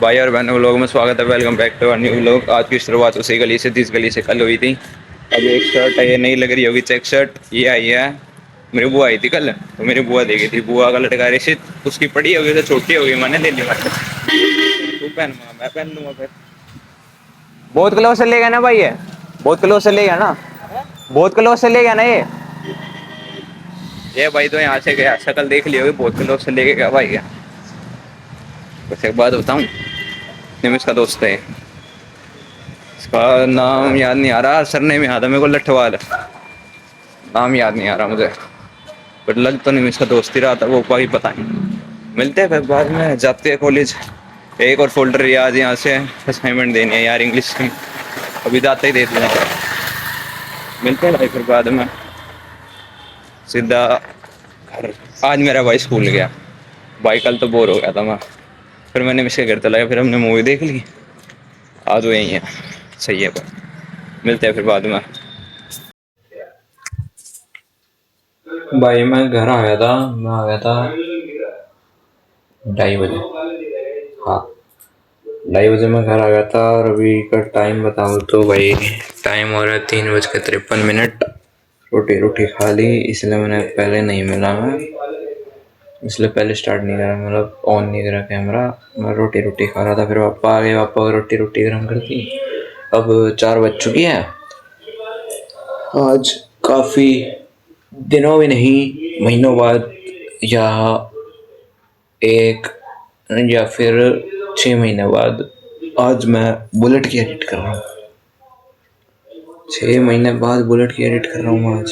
भाई और बहनों लोगों में स्वागत है। Welcome back to new vlog. आज की शुरुआत उसी गली से, जिस गली से कल हुई थी। अब एक शर्ट है, ये नहीं लग रही होगी, चेक शर्ट ये आई है। मेरी बुआ आई थी कल, तो मेरी बुआ दे गई थी। बुआ का लटका रिश्त उसकी पड़ी होगी तो छोटी होगी, मैंने ले ली। तू पहनूंगा, मैं पहन लूंगा फिर। बहुत क्लोज से ले गया ना भाई, ये बहुत क्लोज से ले गया ना, बहुत क्लोज से ले गया ना ये भाई तो यहाँ से गया, शक्ल देख ली होगी, बहुत क्लोज से लेके गया भाई। ये बस एक बात बताऊं, निमिष का दोस्त है, इसका नाम याद नहीं आ रहा, सरनेम याद है मेरे को, लठवाल। नाम याद नहीं आ रहा मुझे, बट लग तो निमिष का दोस्त ही रहा था वो, कोई पता नहीं। मिलते हैं फिर बाद में, जाते हैं कॉलेज। एक और फोल्डर याद यहाँ से असाइनमेंट देनी है यार, इंग्लिश की, अभी जाते ही देते हैं। मिलते हैं भाई फिर बाद में, सीधा घर। आज मेरा भाई स्कूल गया भाई, कल तो बोर हो गया था मैं, फिर मैंने इसके घर चलाया, फिर हमने मूवी देख ली। आज वो यही है, सही है भाई, मिलते हैं फिर बाद में। भाई मैं घर आ गया था, मैं आ गया था 2:30 बजे। हाँ, 2:30 बजे मैं घर आ गया था, और अभी का टाइम बताऊँ तो भाई टाइम हो रहा है 3:53। रोटी रोटी खा ली, इसलिए मैंने पहले नहीं मिला, मैं इसलिए पहले स्टार्ट नहीं करा, मतलब ऑन नहीं करा कैमरा। मैं रोटी रोटी खा रहा था, फिर पापा आ गए, पापा को रोटी रोटी गर्म कर दी। अब 4 बज चुकी है। आज काफ़ी दिनों में नहीं, महीनों बाद, या एक या फिर 6 महीने बाद आज मैं बुलेट की एडिट कर रहा हूँ। 6 महीने बाद बुलेट की एडिट कर रहा हूँ आज।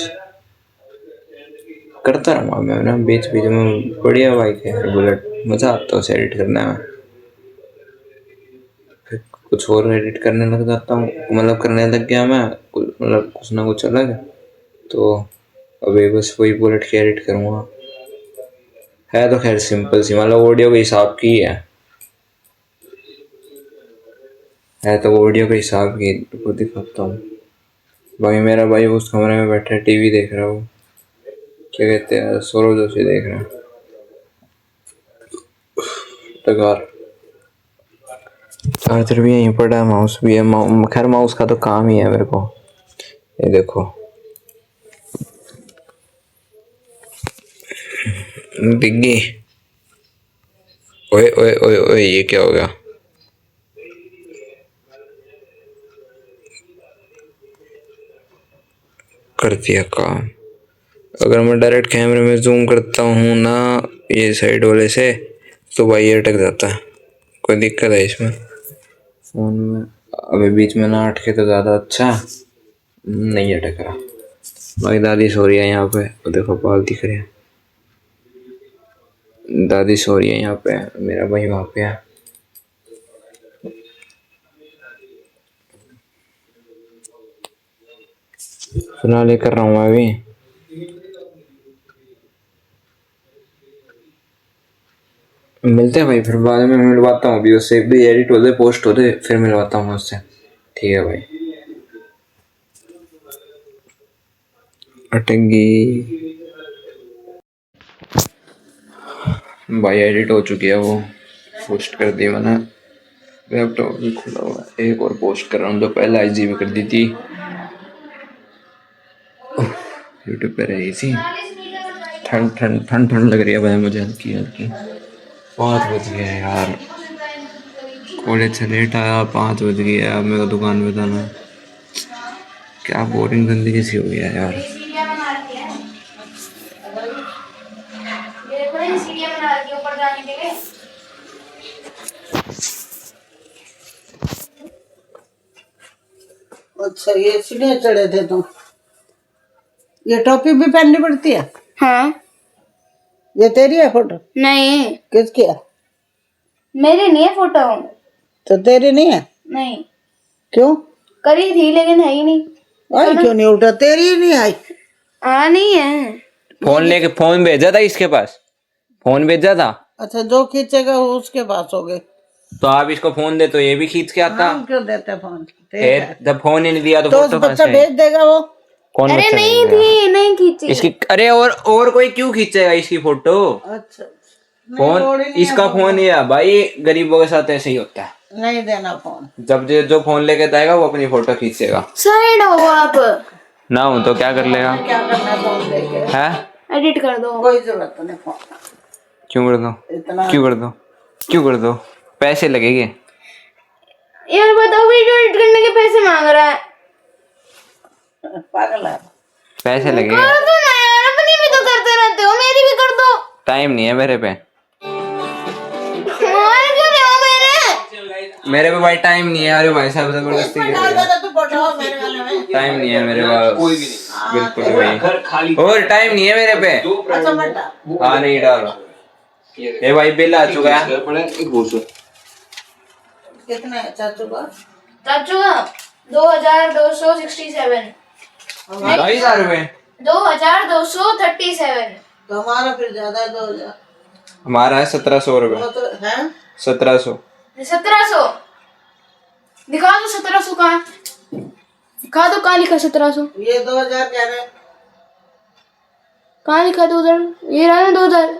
करता रहूँगा मैं ना बीच बीच में, बढ़िया बाइक है यार बुलेट, मज़ा आता है उसे एडिट करने में। फिर कुछ और एडिट करने लग जाता हूँ, मतलब करने लग गया मैं, मतलब कुछ ना कुछ अलग। तो अभी बस वही बुलेट की एडिट करूँगा। है तो खैर सिंपल सी, मतलब ऑडियो के हिसाब की है तो ऑडियो के हिसाब की को दिखाता हूँ। भाई मेरा भाई उस कमरे में बैठा है, टीवी देख रहा हूँ, क्या कहते हैं, सौरव जोशी देख रहा है, टकार। चार्जर भी यहीं पड़ा है, माउस भी है, खैर माउस का तो काम ही है मेरे को। ये देखो दिग्गी, ओए ओए ओए ओए, ये क्या हो गया? कर दिया काम। अगर मैं डायरेक्ट कैमरे में जूम करता हूँ ना, ये साइड वाले से, तो भाई अटक जाता है, कोई दिक्कत है इसमें फोन में। अभी बीच में ना अटके तो ज़्यादा अच्छा, नहीं अटक रहा। भाई दादी सो रही है यहाँ पे, तो देखो बाल दिख रहे हैं, दादी सो रही है यहाँ पे, मेरा भाई वहाँ पे है। फिलहाल ये कर रहा हूँ मैं अभी। मिलते हैं भाई फिर बाद में, मिलवाता हूँ अभी उससे, भी एडिट हो जाए, पोस्ट हो जाए, फिर मिलवाता हूँ उससे। ठीक है भाई। अटक भाई, एडिट हो चुकी है वो, पोस्ट कर दी मैंने। लैपटॉप भी खुला हुआ है, एक और पोस्ट कर रहा हूँ, जो पहले आईजी में कर दी थी, यूट्यूब पे रही थी। ठंड ठंड ठंड ठंड लग रही है भाई मुझे, हल्की हल्की। 5 बज गए यार, कॉलेज से लेट आया, 5 बज गए, अब मेरे को दुकान पे जाना है। क्या बोरिंग जिंदगी सी हो गया यार। अच्छा, ये इसलिए चढ़े थे तुम? ये टोपी भी पहननी पड़ती है? हाँ। ये तेरी है फोटो? नहीं, किसकी है? मेरी नहीं है फोटो। तो तेरी नहीं है? नहीं, क्यों? करी थी लेकिन है ही नहीं। आई क्यों नहीं उठा? तेरी ही नहीं आई। हाँ, नहीं है। फोन लेके, फोन भेजा था इसके पास, फोन भेजा था। अच्छा, जो खींचेगा वो उसके पास हो गए। तो आप इसको फोन दे तो ये भी खींच के आता। हम क्यों देते फोन? फिर जब फोन ही नहीं दिया तो तो फोटो बच्चा कहाँ से? भेज देगा वो। कौन अरे बच्चा नहीं भेजेगा? थी, नहीं खींची इसकी, अरे और कोई क्यों खींचेगा इसकी फोटो? अच्छा, फोन लोड ही नहीं इसका है फोन ही है भाई, गरीबों के साथ ऐसे ही होता है। नहीं देना फोन। जब जो फोन लेके जाएगा वो अपनी फोटो खींचेगा। साइड हो आप। ना हूं तो क्या कर लेगा? क्या करना है फोन लेके? है एडिट कर दो। कोई जरूरत नहीं फोन। क्यों कर दो? इतना क्यों कर दो? क्यों कर दो? पैसे लगेंगे। यार बताओ, वीडियो एडिट करने के पैसे मांग रहा है। पागल है। पैसे लगेंगे। कर दो ना यार, अपनी भी तो करते रहते हो, मेरी भी कर दो। टाइम नहीं है मेरे पे। मार क्यों रहे हो मेरे पे भाई टाइम नहीं है। अरे भाई साहब जबरदस्ती कर रहे हो। तो पटाओ मेरे वाले में। टाइम नहीं है मेरे पास बिल्कुल भी। और टाइम नहीं है मेरे पे। अच्छा मटा। हाँ नहीं डालो। ये भाई बिल आ चुका है। कितना है चाचू का? चाचू का 2267। 2,000 रुपए। 2237। तो हमारा फिर ज्यादा है 2000। हमारा है 1,700 रुपए। वो तो है 1,700। 1700 दिखा दो। 1700 कहाँ है? दिखा दो कहाँ लिखा 1700। ये 2000 कह रहे हैं। कहाँ लिखा 2000? ये रहा ना 2000।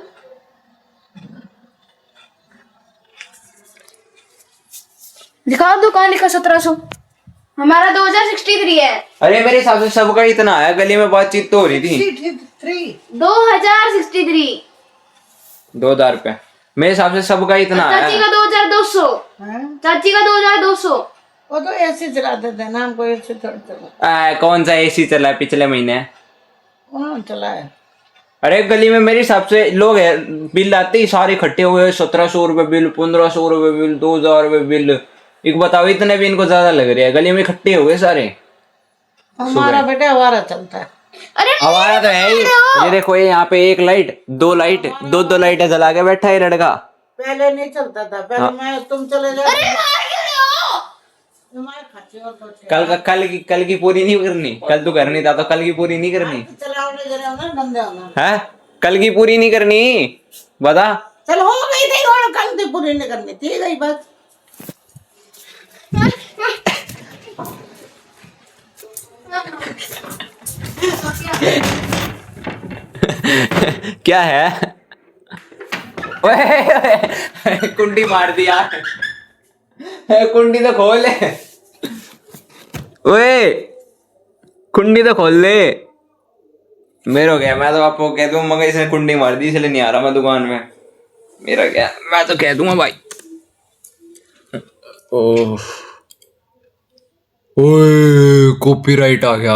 दिखा दो कहाँ लिखा 1700। हमारा 2063 है। अरे मेरे हिसाब से सबका इतना है। गली में बातचीत तो हो रही थी। 2063। 2,000 रुपए मेरे हिसाब से सबका इतना चाची है। का 2200। हैं? चाची का 2200। वो तो ऐसे चलाते थे ना, हमको ऐसे थोड़ा चला। कौन सा एसी चला है पिछले महीने? कौन चला है? अरे गली में मेरे हिसाब से लोग है, बिल आते ही सारे इकट्ठे हुए। 1,700 रुपए बिल, 1,500 रुपए बिल, 2,000 रुपए बिल। एक बताओ, इतने भी इनको ज्यादा लग रहे हैं। गली में इकट्ठे हो गए सारे। हमारा बेटा हमारा चलता है। अरे हमारा तो है ही। ये देखो, ये यहाँ पे एक लाइट, दो लाइट, दो लाइटें जला के बैठा है लड़का। पहले नहीं चलता था। पहले मैं तुम चले जाओ। कल की पूरी नहीं करनी। कल तू करनी था तो कल की पूरी नहीं करनी चलाओगे जरा ना, बंदे होना है। कल की पूरी नहीं करनी बता। चल हो गई थी और कल थी पूरी नहीं करनी थी, गई बात। क्या है? ओए, कुंडी मार दी यार। कुंडी तो खोल ले। ओए कुंडी तो खोल ले। मेरा क्या, मैं तो आपको कह दूं मगर इसने कुंडी मार दी इसलिए नहीं आ रहा मैं दुकान में। मेरा क्या, मैं तो कह दूंगा भाई। ओह ओए, कॉपीराइट आ गया।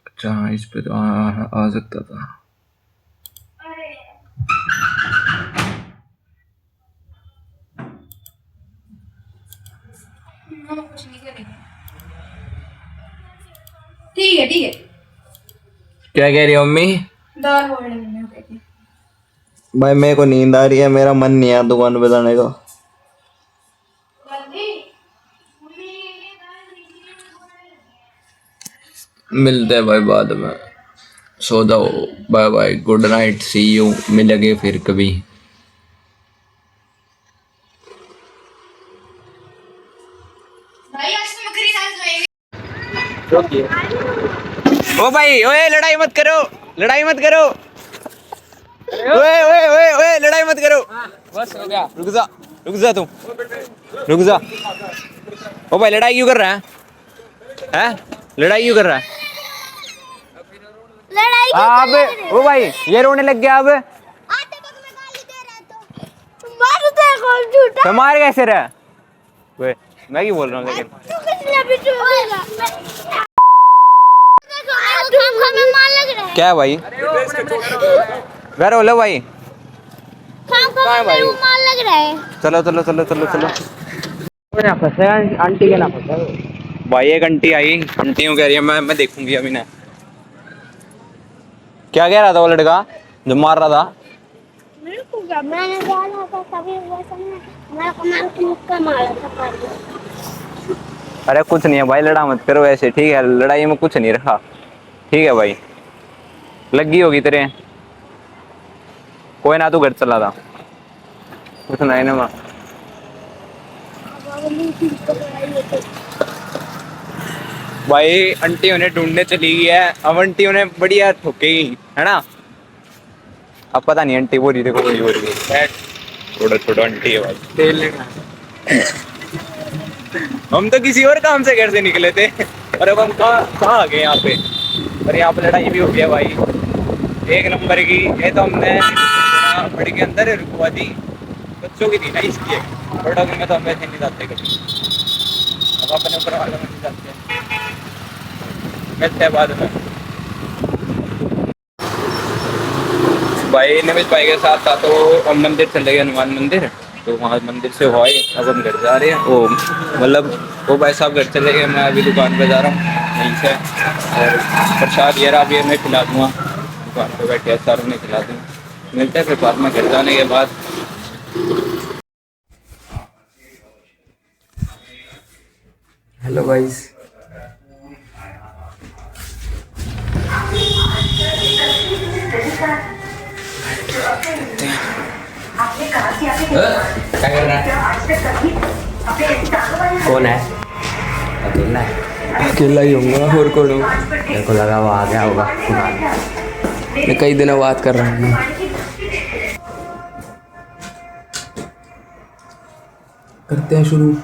अच्छा, इस पे तो आ सकता था। ठीक है ठीक है। क्या कह रही हो मम्मी? दाल बोलने में होती। भाई मेरे को नींद आ रही है। मेरा मन नहीं है दुकान पे जाने का। मिलते हैं भाई बाद में। सो जाओ। Bye bye, good night, see you. मिलेंगे फिर कभी। भाई आज तो मकरी दाल खाएंगे। ओ भाई, ओए लड़ाई मत करो, लड़ाई मत करो। ओए ओए ओए ओए, लड़ाई मत करो। बस हो गया। रुक जा तुम, रुक जा। ओ भाई लड़ाई क्यों कर रहा है? हैं? लड़ाई क्यों कर रहा है? लड़ाई अब ओ भाई ये रोने लग गया। अब आते वक्त में गाली दे रहा है तो मारते हैं कौन झूठा। तो मार कैसे रहा? वे मैं क्यों बोल रहा हूँ लेकिन। तू किसने भी चूमेगा? देखो हमें मार लग रहा है। क्या है भाई? घर बोलो भाई। खाम मेरे को मार लग रहा है। चलो चलो चलो चलो चलो। ना फंसे आंटी के ना फंसे भाई। एक आंटी आई, आंटी कह रही है मैं देखूंगी अभी ना। क्या कह रहा था वो लड़का जो मार रहा था? मेरे को क्या, मैंने बोला था तभी वो समझ मेरे को मार के मुक्का मारा था पार। अरे कुछ नहीं है भाई, लड़ा मत करो ऐसे, ठीक है? लड़ाई में कुछ नहीं रखा, ठीक है भाई? लगी होगी तेरे। कोई ना, तू घर चला था कुछ नहीं ना। भाई आंटी उन्हें ढूंढने चली गई है, अब आंटी उन्हें बढ़िया ठोकेगी, है ना? अब पता नहीं आंटी बोल रही, देखो बोल रही है छोटा छोटा आंटी है भाई। तेल लेना। हम तो किसी और काम से घर से निकले थे और अब हम कहाँ आ गए यहाँ पे। और यहाँ पे लड़ाई भी हो गया भाई एक नंबर की। ये तो हमने बड़ी के अंदर रुकवा दी, बच्चों की थी ना इसलिए। बड़ा में तो हम वैसे नहीं जाते कभी, अब अपने ऊपर वाले में नहीं जाते, मिलते हैं बाद में। भाई निमिष भाई के साथ था तो हम मंदिर चले गए, हनुमान मंदिर। तो वहाँ मंदिर से हुआ ही, अब हम घर जा रहे हैं। वो मतलब वो भाई साहब घर चले गए, मैं अभी दुकान पे जा रहा हूँ यहीं से। और प्रसाद ये रहा, अभी मैं खिला दूँगा, दुकान पे बैठे सारों ने खिला दूँगा। मिलते हैं फिर बाद में घर जाने के बाद। हेलो गाइस, क्या कर रहा है? कौन है? अकेला है? अकेला ही होऊंगा, और कौन हो? मेरे को लगा वो आ गया होगा। मैं कई दिनों बात कर रहा हूँ। करते हैं शुरू।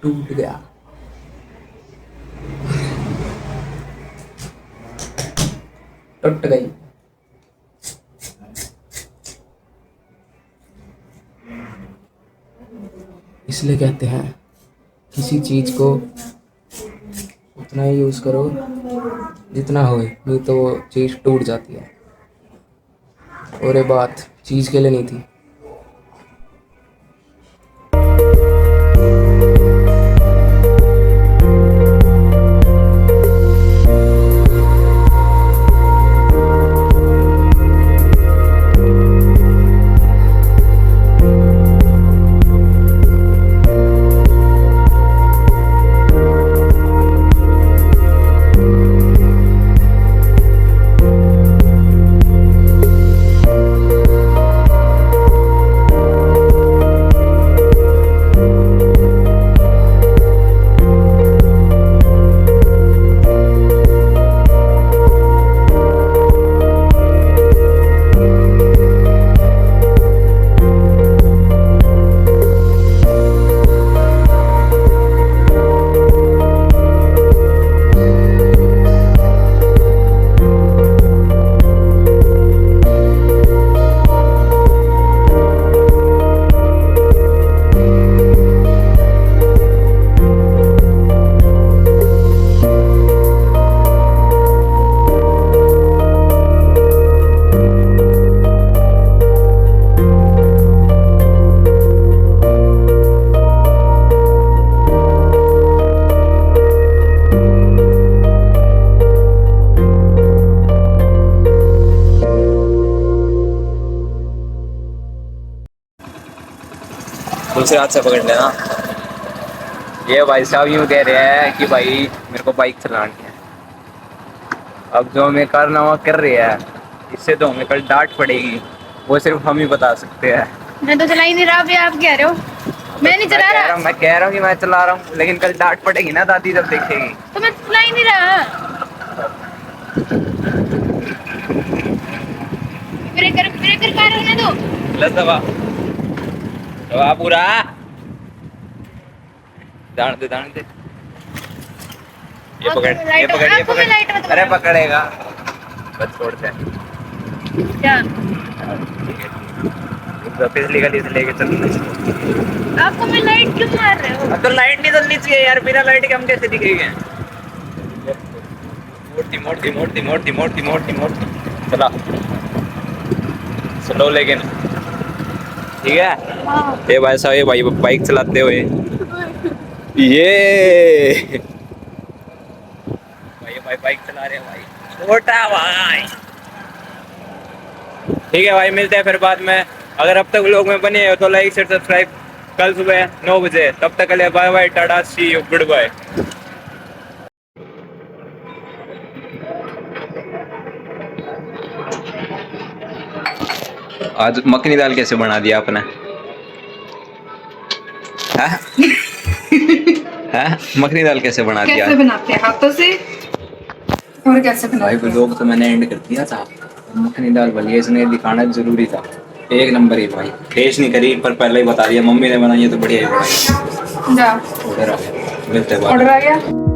टूट गया। टूट गई। इसलिए कहते हैं किसी चीज को उतना ही यूज करो जितना होए, नहीं तो वो चीज टूट जाती है। और ये बात चीज के लिए नहीं थी। दूसरे हाथ से पकड़ लेना। ये भाई साहब यूँ कह रहे हैं कि भाई मेरे को बाइक चलानी है। अब जो हमें कारनामा कर रही है इससे तो हमें कल डांट पड़ेगी, वो सिर्फ हम ही बता सकते हैं। मैं तो चला ही नहीं रहा, अभी आप कह रहे हो। मैं नहीं चला रहा। मैं कह रहा हूँ कि मैं चला रहा हूँ, लेकिन कल डांट पड़ेगी ना दादी जब देखेगी। तो मैं चला ही नहीं रहा। ब्रेकर कार होने दो। प्लस दबा दबा पूरा, दान दे दान दे। ये पकड़ ये पकड़ ये पकड़, अरे पकड़ेगा बस छोड़ दे। क्या पिछली गली से लेके चल। आपको मैं लाइट क्यों मार रहे हो? अब तो लाइट नहीं जलनी चाहिए यार, बिना लाइट के हम कैसे दिखेंगे? मोड़ती मोड़ती मोड़ती मोड़ती मोड़ती मोड़ती मोड़ती चला स्लो, लेकिन ठीक है। हाँ। ये भाई साहब, ये भाई बाइक चलाते हुए ये भाई बाइक चला रहे हैं भाई। छोटा भाई। ठीक है भाई, मिलते हैं फिर बाद में। अगर अब तक लोग में बने हो तो लाइक शेयर सब्सक्राइब। कल सुबह 9 बजे, तब तक के लिए bye bye, tata, see you, goodbye. आज मखनी दाल कैसे बना दिया आपने? हाँ? हाँ? मखनी दाल कैसे बना दिया? कैसे बनाते हैं, हाथों से? और कैसे भाई बनाते हैं? लोग तो मैंने एंड कर दिया था। मखनी दाल बनी है, इसने दिखाना जरूरी था। एक नंबर ही भाई, टेस्ट नहीं करी पर पहले ही बता दिया मम्मी ने बनाई है तो बढ़िया ही बनाई। जा, ऑर्डर आ गया, मिलते हैं बाद में। ऑर्डर आ गया।